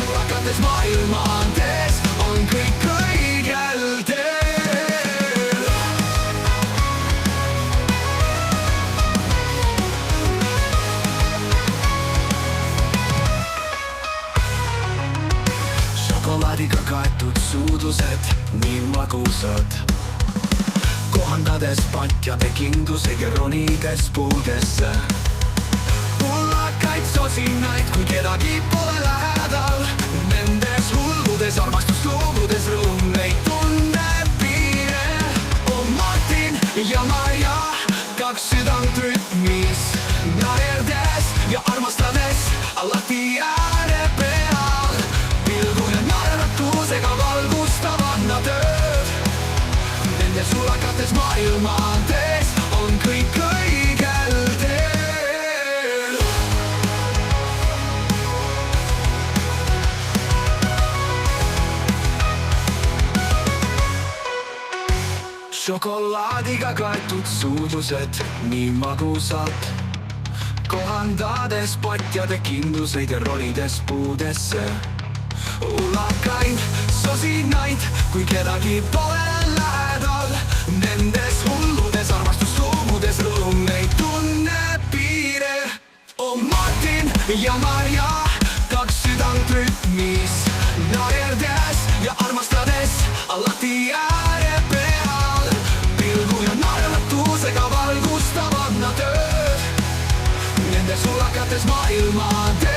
sulakates maailmaantees on kõik õigel teel. Šokolaadiga kaetud suudlused, nii magusad, kohandades patjade kindluseid ja ronides puudesse. Pullakaid sosinaid, kui kedagi pole lähedal, nendes hulludes armastust loobudes rõõm ei tunne piire. On Martin ja Maria, kaks südant rütmis, naerdes ja armastades alati ääre peal. Pilgu ja naeratusega valgustavad nad ööd, nende sulakates maailmaantees on kõik õigel teel. Šokolaadiga kaetud suudlused, nii magusad, kohandades patjade kindluseid ja ronides puudesse. Ulakaid, sosinaid, kui kedagi pole lähedal, nendes hulludes armastust loobudes rõõm ei tunne piire. On Martin ja Maria, kaks südant rütmis, naerdes ja armastades alati ääre peal. Pilgu ja naeratusega valgustavad nad ööd, nende sulakates maailmaantees